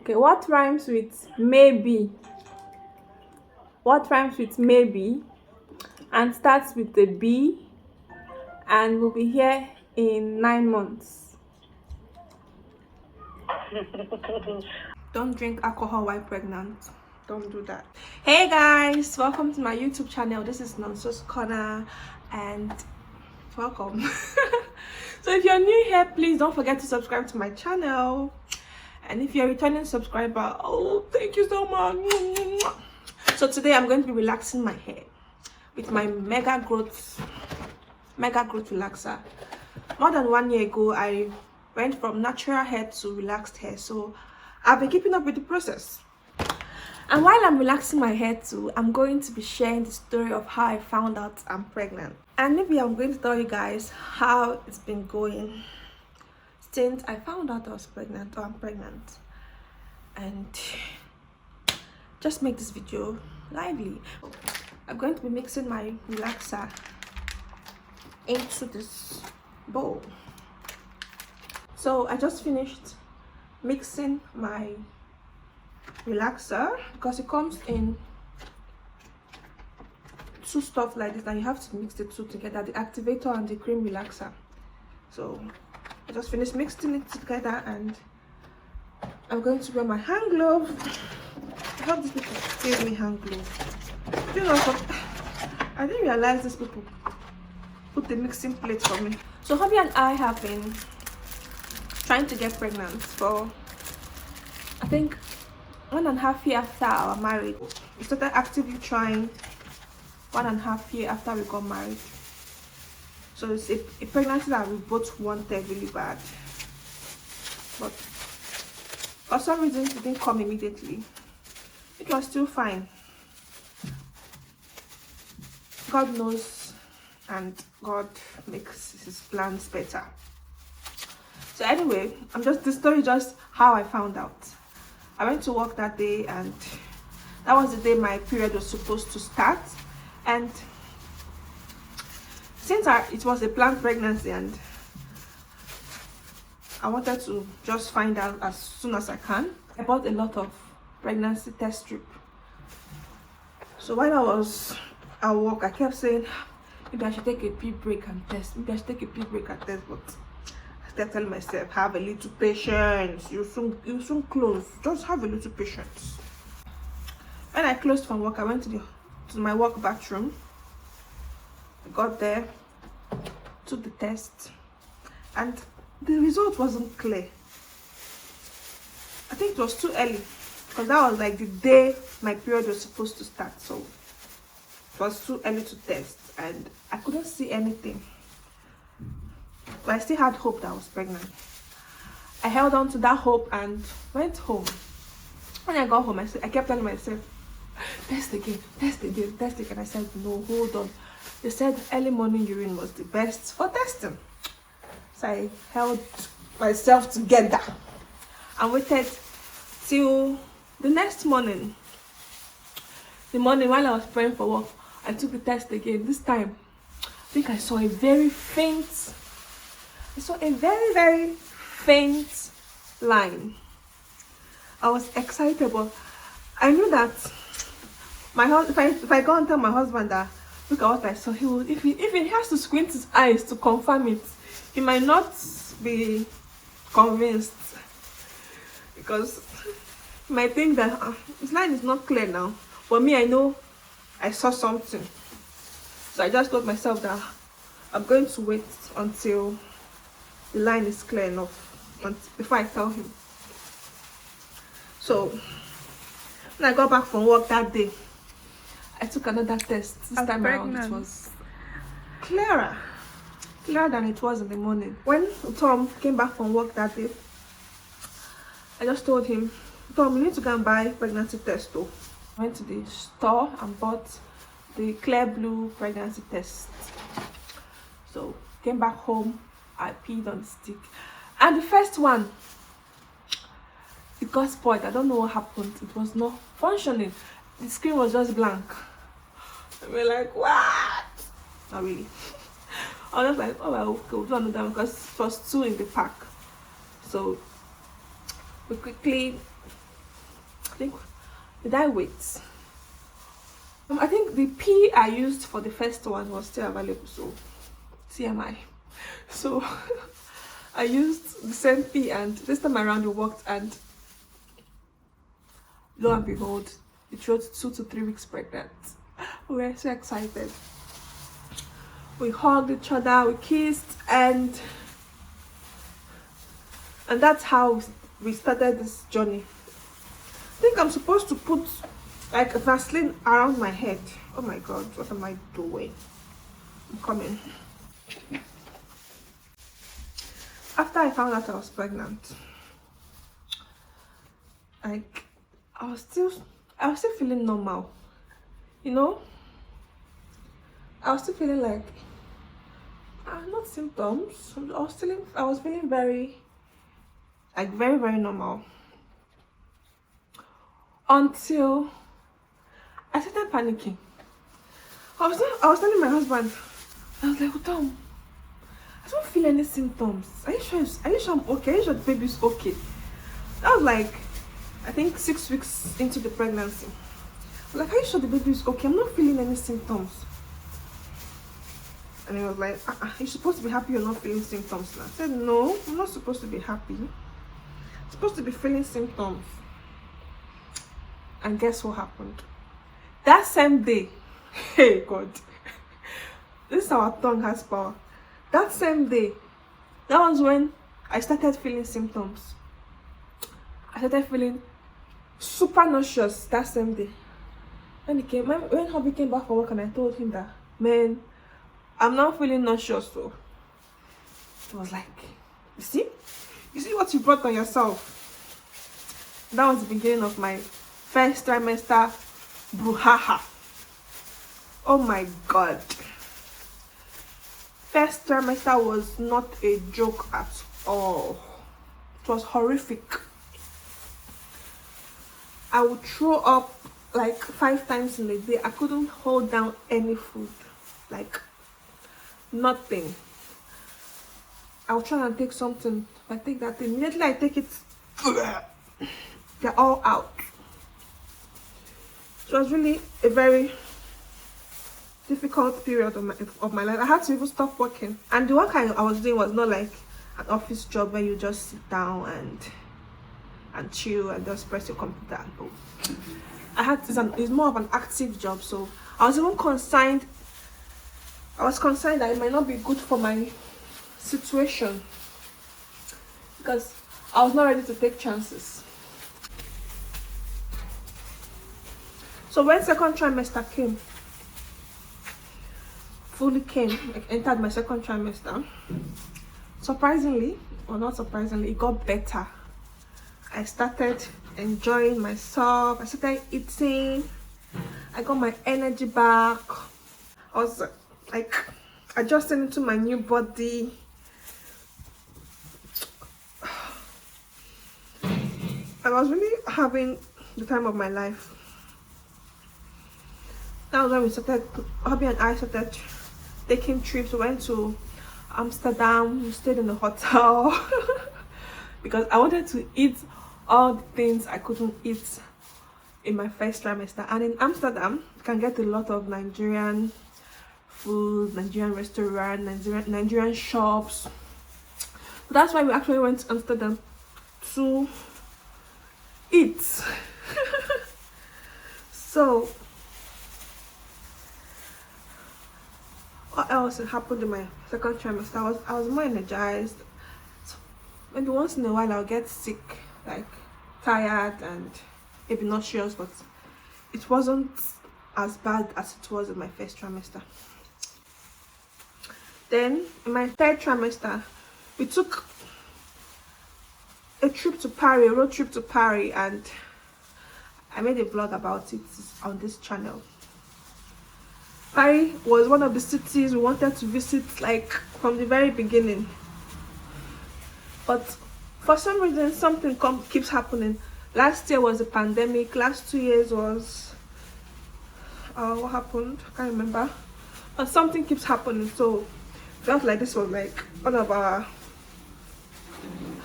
Okay, what rhymes with maybe? What rhymes with maybe and starts with the B and will be here in 9 months? Don't drink alcohol while pregnant. Don't do that. Hey guys, welcome to my YouTube channel. This is Nonso's Corner and welcome. So if you're new here, please don't forget to subscribe to my channel. And if you're a returning subscriber, oh, thank you so much. So today I'm going to be relaxing my hair with my mega growth relaxer. More than 1 year ago, I went from natural hair to relaxed hair, so I've been keeping up with the process. And while I'm relaxing my hair too, I'm going to be sharing the story of how I found out I'm pregnant. And maybe I'm going to tell you guys how it's been going since I found out I was pregnant, or I'm pregnant. And just make this video lively. I'm going to be mixing my relaxer into this bowl. So I just finished mixing my relaxer because it comes in two stuff like this and you have to mix the two together, the activator and the cream relaxer. So I just finished mixing it together and I'm going to wear my hand glove. I hope these people gave me hand glove. You know what? I didn't realize these people put the mixing plate for me. So hubby and I have been trying to get pregnant for I think 1.5 years after our marriage. We started actively trying 1.5 years after we got married. So it's a pregnancy that we both wanted really bad, but for some reason it didn't come immediately. It was still fine. God knows, and God makes his plans better. So anyway, this story is just how I found out. I went to work that day and that was the day my period was supposed to start, and since it was a planned pregnancy and I wanted to just find out as soon as I can, I bought a lot of pregnancy test strip. So while I was at work, I kept saying maybe I should take a pee break and test, but I kept telling myself, have a little patience, you soon close, just have a little patience. When I closed from work, I went to my work bathroom. I got there, took the test, and the result wasn't clear. I think it was too early because that was like the day my period was supposed to start, so it was too early to test and I couldn't see anything. But I still had hope that I was pregnant. I held on to that hope and went home. When I got home, I kept telling myself, test again. I said, no, hold on. They said early morning urine was the best for testing. So I held myself together and waited till the next morning. The morning while I was praying for work, I took the test again. This time, I think I saw a very very faint line. I was excited, but I knew that if I go and tell my husband that look at what I saw, he will, if he has to squint his eyes to confirm it, he might not be convinced because he might think that his line is not clear now. But me, I know I saw something. So I just told myself that I'm going to wait until the line is clear enough before I tell him. So when I got back from work that day, I took another test. This time around it was clearer than it was in the morning. When Tom came back from work that day, I just told him, Tom, you need to go and buy pregnancy test though. I went to the store and bought the clear blue pregnancy test. So came back home, I peed on the stick, and the first one, it got spoiled. I don't know what happened. It was not functioning. The screen was just blank. And we're like, what? Not really. I was like, oh well, okay, we'll do another one because it was 2 in the pack. So we quickly I think, did I wait? I think the pee I used for the first one was still available, so TMI. So I used the same pee, and this time around it worked, and lo and behold, it was 2 to 3 weeks pregnant. We were so excited. We hugged each other, we kissed, and that's how we started this journey. I think I'm supposed to put like a Vaseline around my head. Oh my god, what am I doing? I'm coming. After I found out I was pregnant, like I was still feeling normal, you know. I was still feeling like not symptoms. I was feeling very very normal until I started panicking. I was telling my husband, I was like, Tom, I don't feel any symptoms. Are you sure I'm okay? Are you sure the baby's okay? That was like, I think 6 weeks into the pregnancy. I was like, are you sure the baby's okay? I'm not feeling any symptoms. And he was like, you're supposed to be happy you're not feeling symptoms now. I said, no, I'm not supposed to be happy. I'm supposed to be feeling symptoms. And guess what happened? That same day, hey God, this is our tongue has power. That same day, that was when I started feeling symptoms. I started feeling super nauseous that same day. When hubby came back from work, and I told him that, man, I'm not feeling nauseous. So he was like, you see what you brought on yourself. That was the beginning of my first trimester brouhaha. Oh my god, first trimester was not a joke at all. It was horrific. I would throw up like 5 times in a day. I couldn't hold down any food, like nothing. I would try and take something. If I take that thing, immediately I take it, they're all out. It was really a very difficult period of my life. I had to even stop working, and the work I was doing was not like an office job where you just sit down and chill and just press your computer and go. It's more of an active job, so I was even concerned. I was concerned that it might not be good for my situation because I was not ready to take chances. So when second trimester fully came, I entered my second trimester. Surprisingly, or not surprisingly, it got better. I started enjoying myself. I started eating. I got my energy back. I was like adjusting into my new body. I was really having the time of my life. That was when we started, hubby and I started taking trips. We went to Amsterdam. We stayed in the hotel because I wanted to eat all the things I couldn't eat in my first trimester. And in Amsterdam, you can get a lot of Nigerian food, Nigerian restaurant, Nigerian shops. So that's why we actually went to Amsterdam to eat. So what else happened in my second trimester? I was more energized. So maybe once in a while I'll get sick, like tired and maybe nauseous, but it wasn't as bad as it was in my first trimester. Then in my third trimester, we took a trip to Paris, a road trip to Paris, and I made a vlog about it on this channel. Paris was one of the cities we wanted to visit like from the very beginning, but for some reason something keeps happening. Last year was a pandemic. Last 2 years was what happened? I can't remember, but something keeps happening. So felt like this was like one of our,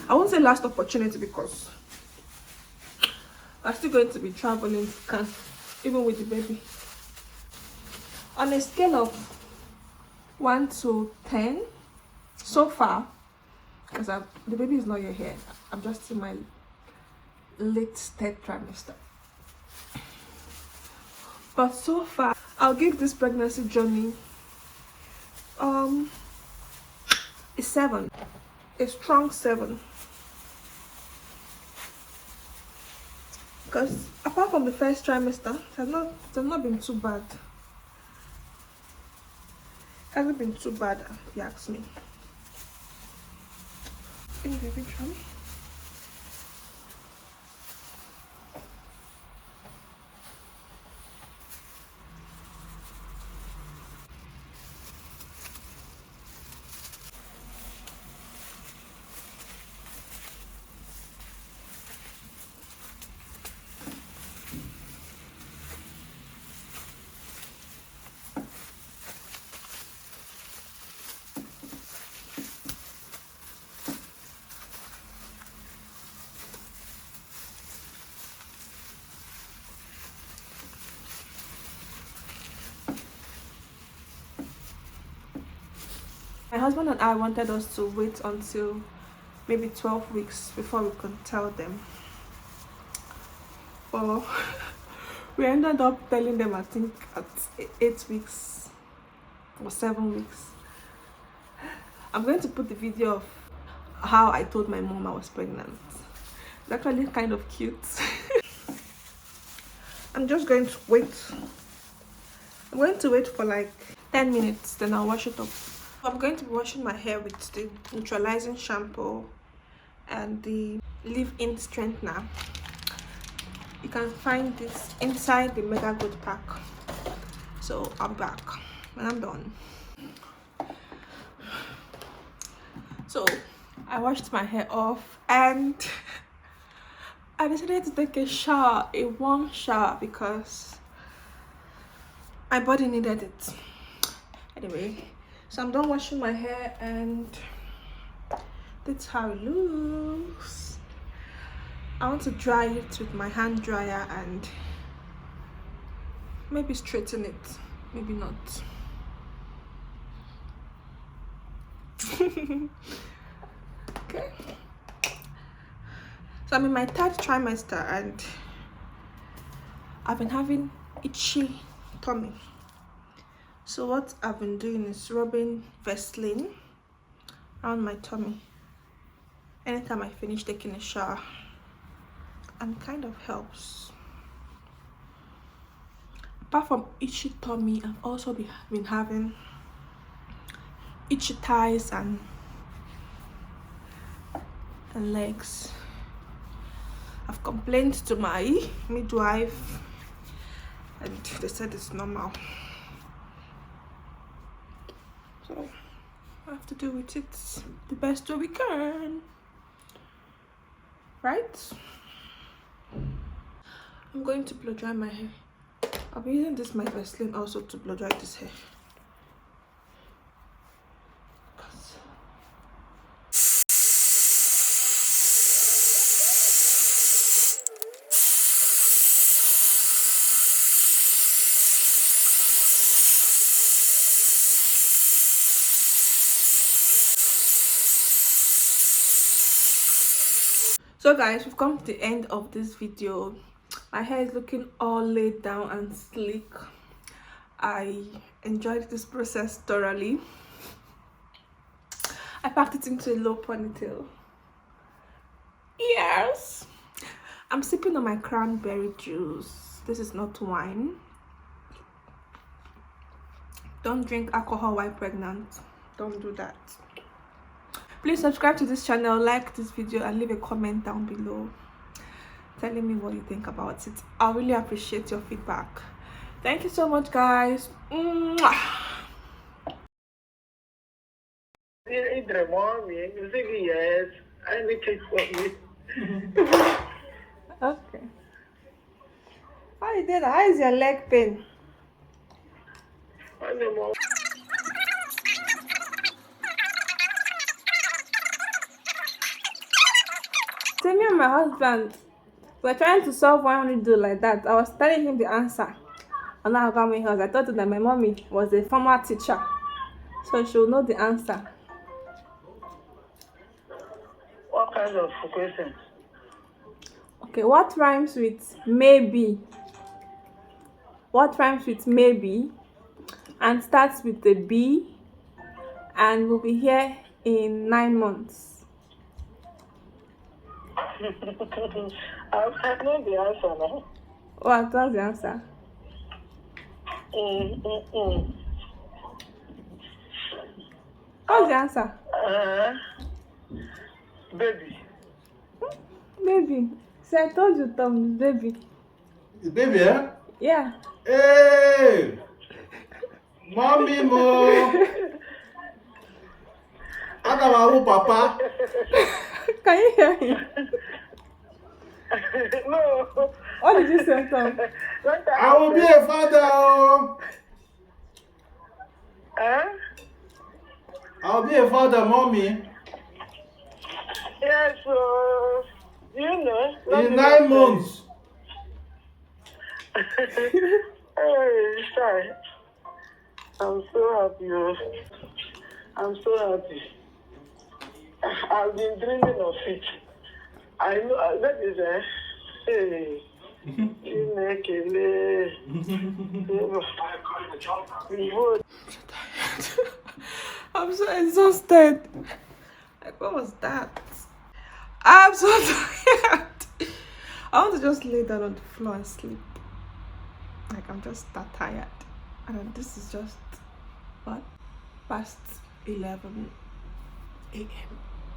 I won't say last opportunity because I'm still going to be traveling even with the baby. On a scale of 1 to 10, so far, because the baby is not yet here, I'm just in my late third trimester. But so far, I'll give this pregnancy journey a 7, a strong 7. Because apart from the first trimester, it has not been too bad. It hasn't been too bad, if you ask me. Can you baby try me? My husband and I wanted us to wait until maybe 12 weeks before we could tell them. But we ended up telling them, I think, at 8 weeks or 7 weeks. I'm going to put the video of how I told my mom I was pregnant. It's actually kind of cute. I'm just going to wait. I'm going to wait for like 10 minutes, then I'll wash it up. I'm going to be washing my hair with the neutralizing shampoo and the leave-in strengthener. You can find this inside the Mega Good pack. So I'm back when I'm done. So I washed my hair off and I decided to take a shower, a warm shower, because my body needed it. Anyway, so I'm done washing my hair and that's how it looks. I want to dry it with my hand dryer and maybe straighten it, maybe not. Okay, so I'm in my 3rd trimester and I've been having itchy tummy. So what I've been doing is rubbing Vaseline around my tummy anytime I finish taking a shower, and kind of helps. Apart from itchy tummy, I've also been having itchy thighs and legs. I've complained to my midwife and they said it's normal. So I have to do with it the best way we can, right? I'm going to blow dry my hair. I'll be using my Vaseline also to blow dry this hair. So guys, we've come to the end of this video. My hair is looking all laid down and sleek. I enjoyed this process thoroughly. I packed it into a low ponytail. Yes, I'm sipping on my cranberry juice. This is not wine. Don't drink alcohol while pregnant. Don't do that. Please subscribe to this channel, like this video, and leave a comment down below telling me what you think about it. I really appreciate your feedback. Thank you so much, guys. Mwah. Okay. How you did that? How is your leg pain? Tell me and my husband We're trying to solve one riddle like that. I was telling him the answer. And now I got my house. I told him that my mommy was a former teacher, so she'll know the answer. What kind of question? Okay, what rhymes with maybe? What rhymes with maybe and starts with a B and will be here in 9 months? I know the answer now. What's the answer? What's the answer? Baby. Baby. See, I told you, Tom, baby. It's baby, eh? Yeah. Hey! Mommy, mo! Agamawu, papa! Can you hear him? No. What did you say, Tom? I will be a father, oh! I'll be a father, mommy. Yes, you know. In 9 months. Hey, Shy. I'm so happy. I'm so happy. I've been dreaming of it. I know that is hey. I'm so exhausted. Like, what was that? I'm so tired. I want to just lay down on the floor and sleep. Like, I'm just that tired. And this is just, what? Past 11 a.m.